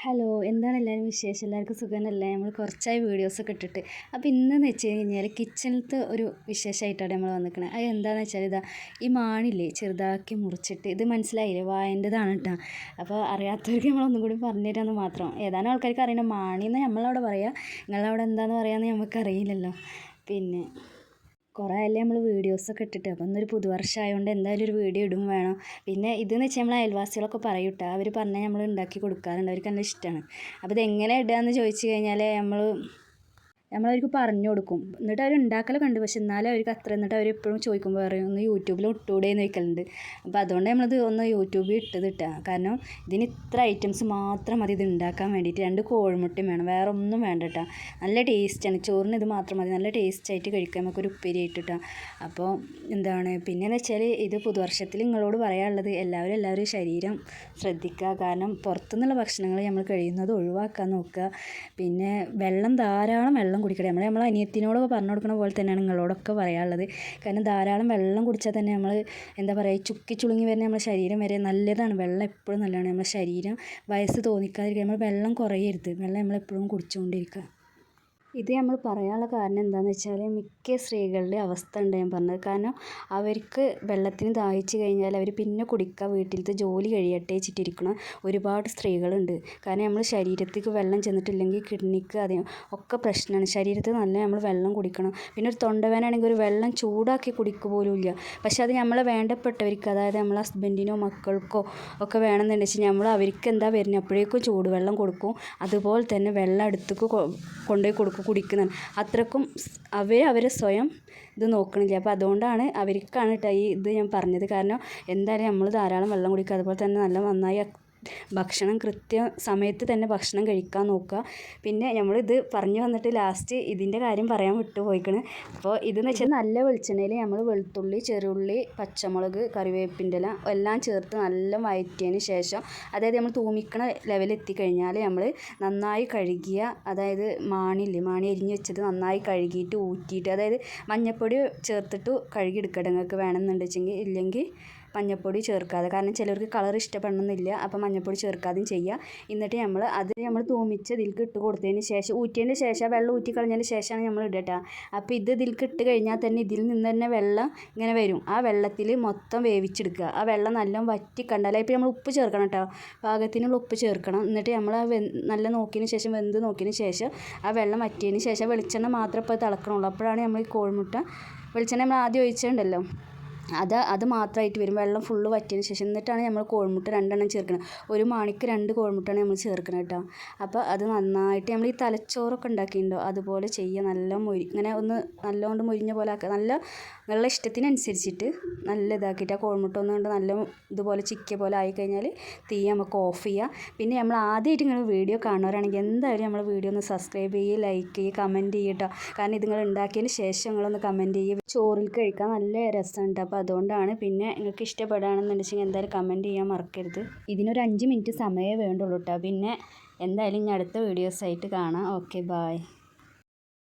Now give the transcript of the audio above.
Hello, എന്താണ് എല്ലാവരും വിശേഷം? എല്ലാവർക്കും സുഖമല്ലേ? നമ്മൾ കുറച്ചായി വീഡിയോസൊക്കെ ഇട്ടിട്ട്. അപ്പോൾ ഇന്നെന്ന് വെച്ച് കഴിഞ്ഞാൽ കിച്ചണിലത്തെ ഒരു വിശേഷമായിട്ടാണ് നമ്മൾ വന്നിരിക്കുന്നത്. അത് എന്താണെന്ന് വെച്ചാൽ ഈ മാണില്ലേ ചെറുതാക്കി മുറിച്ചിട്ട്, ഇത് മനസ്സിലായില്ലേ, വായൻ്റെതാണ് കേട്ടോ. അപ്പോൾ അറിയാത്തവർക്ക് നമ്മളൊന്നും കൂടി പറഞ്ഞു തരാമെന്ന് മാത്രം. ഏതാനും ആൾക്കാർക്ക് അറിയണം, മാണിന്ന് നമ്മളവിടെ പറയുക, നിങ്ങളവിടെ എന്താണെന്ന് പറയാമെന്ന് നമുക്കറിയില്ലല്ലോ. പിന്നെ കുറേ ആയല്ലേ നമ്മൾ വീഡിയോസൊക്കെ ഇട്ടിട്ട്. അപ്പോൾ ഇന്നൊരു പുതുവർഷമായതുകൊണ്ട് എന്തായാലും ഒരു വീഡിയോ ഇടും വേണം. പിന്നെ ഇതെന്ന് വെച്ചാൽ നമ്മൾ അയൽവാസികളൊക്കെ പറയും കേട്ടോ, അവർ പറഞ്ഞാൽ നമ്മൾ ഉണ്ടാക്കി കൊടുക്കാറുണ്ട്, അവർക്ക് നല്ല ഇഷ്ടമാണ്. അപ്പോൾ ഇതെങ്ങനെ ഇടുകയെന്ന് ചോദിച്ചു കഴിഞ്ഞാൽ നമ്മളവർക്ക് പറഞ്ഞു കൊടുക്കും. എന്നിട്ട് അവർ ഉണ്ടാക്കലൊക്കെ ഉണ്ട്, പക്ഷെ എന്നാലും അവർക്ക് അത്ര, എന്നിട്ട് അവർ എപ്പോഴും ചോദിക്കുമ്പോൾ പറയും ഒന്ന് യൂട്യൂബിൽ ഇട്ടുകൂടെ എന്ന് ചോദിക്കലുണ്ട്. അപ്പോൾ അതുകൊണ്ട് നമ്മളത് ഒന്ന് യൂട്യൂബിൽ ഇട്ടത് ഇട്ടാൽ, കാരണം ഇതിന് ഇത്ര ഐറ്റംസ് മാത്രം മതി ഇത് ഉണ്ടാക്കാൻ വേണ്ടിയിട്ട്. 2 കോഴിമുട്ടയും വേണം, വേറെ ഒന്നും വേണ്ട കേട്ടോ. നല്ല ടേസ്റ്റാണ്, ചോറിന് ഇത് മാത്രം മതി, നല്ല ടേസ്റ്റായിട്ട് കഴിക്കാം, നമുക്കൊരു ഉപ്പേരി ആയിട്ടിട്ടാ. അപ്പോൾ പിന്നെയെന്ന് വെച്ചാൽ ഇത് പുതുവർഷത്തിൽ നിങ്ങളോട് പറയാനുള്ളത്, എല്ലാവരും ശരീരം ശ്രദ്ധിക്കുക. കാരണം പുറത്തുനിന്നുള്ള ഭക്ഷണങ്ങൾ നമ്മൾ കഴിയുന്നത് ഒഴിവാക്കാൻ നോക്കുക. പിന്നെ ധാരാളം വെള്ളം കുടിക്കട്ടെ. നമ്മളെ അനിയത്തിനോടൊക്കെ പറഞ്ഞു കൊടുക്കുന്ന പോലെ തന്നെയാണ് നിങ്ങളോടൊക്കെ പറയാനുള്ളത്. കാരണം ധാരാളം വെള്ളം കുടിച്ചാൽ തന്നെ നമ്മൾ എന്താ പറയുക, ചുക്കി ചുളുങ്ങി വരുന്ന നമ്മുടെ ശരീരം വരെ നല്ലതാണ്. വെള്ളം എപ്പോഴും നല്ലതാണ്. നമ്മുടെ ശരീരം വയസ്സ് തോന്നിക്കാതിരിക്കുക. നമ്മൾ വെള്ളം കുറയരുത്, വെള്ളം നമ്മളെപ്പോഴും കുടിച്ചുകൊണ്ടിരിക്കുക. ഇത് നമ്മൾ പറയാനുള്ള കാരണം എന്താണെന്ന് വെച്ചാൽ, മിക്ക സ്ത്രീകളുടെ അവസ്ഥ ഉണ്ട് ഞാൻ പറഞ്ഞത്. കാരണം അവർക്ക് വെള്ളത്തിന് ദാഹിച്ച് കഴിഞ്ഞാൽ അവർ പിന്നെ കുടിക്കുക, വീട്ടിലത്തെ ജോലി കഴിയട്ടെ വെച്ചിട്ടിരിക്കുന്ന ഒരുപാട് സ്ത്രീകളുണ്ട്. കാരണം നമ്മൾ ശരീരത്തേക്ക് വെള്ളം ചെന്നിട്ടില്ലെങ്കിൽ കിഡ്നിക്ക് ഒക്കെ പ്രശ്നമാണ്. ശരീരത്തിൽ നല്ല നമ്മൾ വെള്ളം കുടിക്കണം. പിന്നെ ഒരു തൊണ്ടവേദനയാണെങ്കിൽ ഒരു വെള്ളം ചൂടാക്കി കുടിക്കുക പോലും ഇല്ല. പക്ഷെ അത് നമ്മളെ വേണ്ടപ്പെട്ടവർക്ക്, അതായത് നമ്മളെ ഹസ്ബൻഡിനോ മക്കൾക്കോ ഒക്കെ വേണമെന്നുണ്ടെങ്കിൽ നമ്മൾ അവർക്ക് എന്താ വരുന്നത് അപ്പോഴേക്കും ചൂടുവെള്ളം കൊടുക്കും. അതുപോലെ തന്നെ വെള്ളം അടുത്തേക്ക് കൊണ്ടുപോയി കൊടുക്കും കുടിക്കുന്നതാണ്. അത്രക്കും അവരെ സ്വയം ഇത് നോക്കണില്ല. അപ്പോൾ അതുകൊണ്ടാണ് അവർക്കാണ് കേട്ടോ ഇത് ഞാൻ പറഞ്ഞത്. കാരണം എന്തായാലും നമ്മൾ ധാരാളം വെള്ളം കുടിക്കുക, അതുപോലെ തന്നെ നന്നായി ഭക്ഷണം സമയത്ത് തന്നെ ഭക്ഷണം കഴിക്കാൻ നോക്കുക. പിന്നെ നമ്മളിത് പറഞ്ഞു വന്നിട്ട് ലാസ്റ്റ് ഇതിൻ്റെ കാര്യം പറയാൻ വിട്ടുപോയിക്കണ്. അപ്പോൾ ഇതെന്ന് വെച്ചാൽ നല്ല വെളിച്ചെണ്ണയിൽ നമ്മൾ വെളുത്തുള്ളി, ചെറുള്ളി, പച്ചമുളക്, കറിവേപ്പിൻ്റെ ഇല എല്ലാം ചേർത്ത് നല്ല വഴറ്റിയതിന് ശേഷം, അതായത് നമ്മൾ തൂമിക്കണ ലെവലെത്തിക്കഴിഞ്ഞാൽ നമ്മൾ നന്നായി കഴുകിയ, അതായത് മാണി എരിഞ്ഞ് വെച്ചത് നന്നായി കഴുകിയിട്ട് ഊറ്റിയിട്ട്, അതായത് മഞ്ഞൾപ്പൊടി ചേർത്തിട്ട് കഴുകിയെടുക്കട്ടെ നിങ്ങൾക്ക് വേണമെന്നുണ്ടെങ്കിൽ. ഇല്ലെങ്കിൽ മഞ്ഞൾപ്പൊടി ചേർക്കാതെ, കാരണം ചിലർക്ക് കളർ ഇഷ്ടപ്പെടണമെന്നില്ല. അപ്പോൾ മഞ്ഞൾപ്പൊടി ചേർക്കാതെയും ചെയ്യുക. എന്നിട്ട് നമ്മൾ തൂമിച്ച് ഇതിലേക്ക് ഇട്ട് കൊടുത്തതിന് ശേഷം, ഊറ്റിയതിന് ശേഷം വെള്ളം ഊറ്റിക്കളഞ്ഞതിന് ശേഷമാണ് നമ്മൾ ഇടട്ടോ. അപ്പോൾ ഇതിലേക്ക് ഇട്ട് കഴിഞ്ഞാൽ തന്നെ ഇതിൽ നിന്ന് തന്നെ വെള്ളം ഇങ്ങനെ വരും. ആ വെള്ളത്തിൽ മൊത്തം വേവിച്ചെടുക്കുക. ആ വെള്ളം നല്ല വറ്റി കണ്ടാൽ, ഇപ്പോൾ നമ്മൾ ഉപ്പ് ചേർക്കണം കേട്ടോ, പാകത്തിനുള്ള ഉപ്പ് ചേർക്കണം. എന്നിട്ട് നമ്മൾ നല്ല നോക്കിയതിന് ശേഷം, വെന്ത് നോക്കിയതിന് ശേഷം, ആ വെള്ളം വറ്റിയതിന് ശേഷം വെളിച്ചെണ്ണ മാത്രമേ ഇപ്പോൾ തിളക്കണുള്ളൂ. അപ്പോഴാണ് നമ്മൾ ഈ കോഴിമുട്ട, വെളിച്ചെണ്ണ നമ്മൾ ആദ്യം ഒഴിച്ചിട്ടുണ്ടല്ലോ, അത് മാത്രമായിട്ട് വരും. വെള്ളം ഫുള്ള് വറ്റിയതിന് ശേഷം എന്നിട്ടാണ് നമ്മൾ കോഴിമുട്ട 2 ചേർക്കണം. ഒരു മാണിക്ക് 2 കോഴിമുട്ടയാണ് നമ്മൾ ചേർക്കണം കേട്ടോ. അപ്പോൾ അത് നന്നായിട്ട് നമ്മൾ ഈ തലച്ചോറൊക്കെ ഉണ്ടാക്കിയിട്ടുണ്ടോ അതുപോലെ ചെയ്യുക. ഇങ്ങനെ ഒന്ന് നല്ലതുകൊണ്ട് മൊരിഞ്ഞ പോലെ ആക്കുക. നല്ല ഇഷ്ടത്തിനനുസരിച്ചിട്ട് നല്ല ഇതാക്കിയിട്ട് ആ കോഴിമുട്ട ഒന്നുകൊണ്ട് നല്ല ഇതുപോലെ ചിക്കിയ പോലെ ആയിക്കഴിഞ്ഞാൽ തീ നമുക്ക് ഓഫ് ചെയ്യുക. പിന്നെ നമ്മൾ ആദ്യമായിട്ട് നിങ്ങൾ വീഡിയോ കാണുന്നവരാണെങ്കിൽ എന്തായാലും നമ്മൾ വീഡിയോ ഒന്ന് സബ്സ്ക്രൈബ് ചെയ്യുക, ലൈക്ക് ചെയ്യുക, കമൻറ്റ് ചെയ്യുക കേട്ടോ. കാരണം ഇത് നിങ്ങൾ ഉണ്ടാക്കിയതിന് ശേഷം നിങ്ങളൊന്ന് കമൻറ്റ് ചെയ്യുക. ചോറിൽ കഴിക്കാൻ നല്ല രസമുണ്ട്. അപ്പോൾ അതുകൊണ്ടാണ്. പിന്നെ നിങ്ങൾക്ക് ഇഷ്ടപ്പെടുകയാണെന്നുണ്ടെങ്കിൽ എന്തായാലും കമൻറ്റ് ചെയ്യാൻ മറക്കരുത്. ഇതിനൊരു 5 മിനിറ്റ് സമയമേ വേണ്ടുള്ളൂ കേട്ടോ. പിന്നെ എന്തായാലും ഇനി അടുത്ത വീഡിയോസായിട്ട് കാണാം. Okay, bye.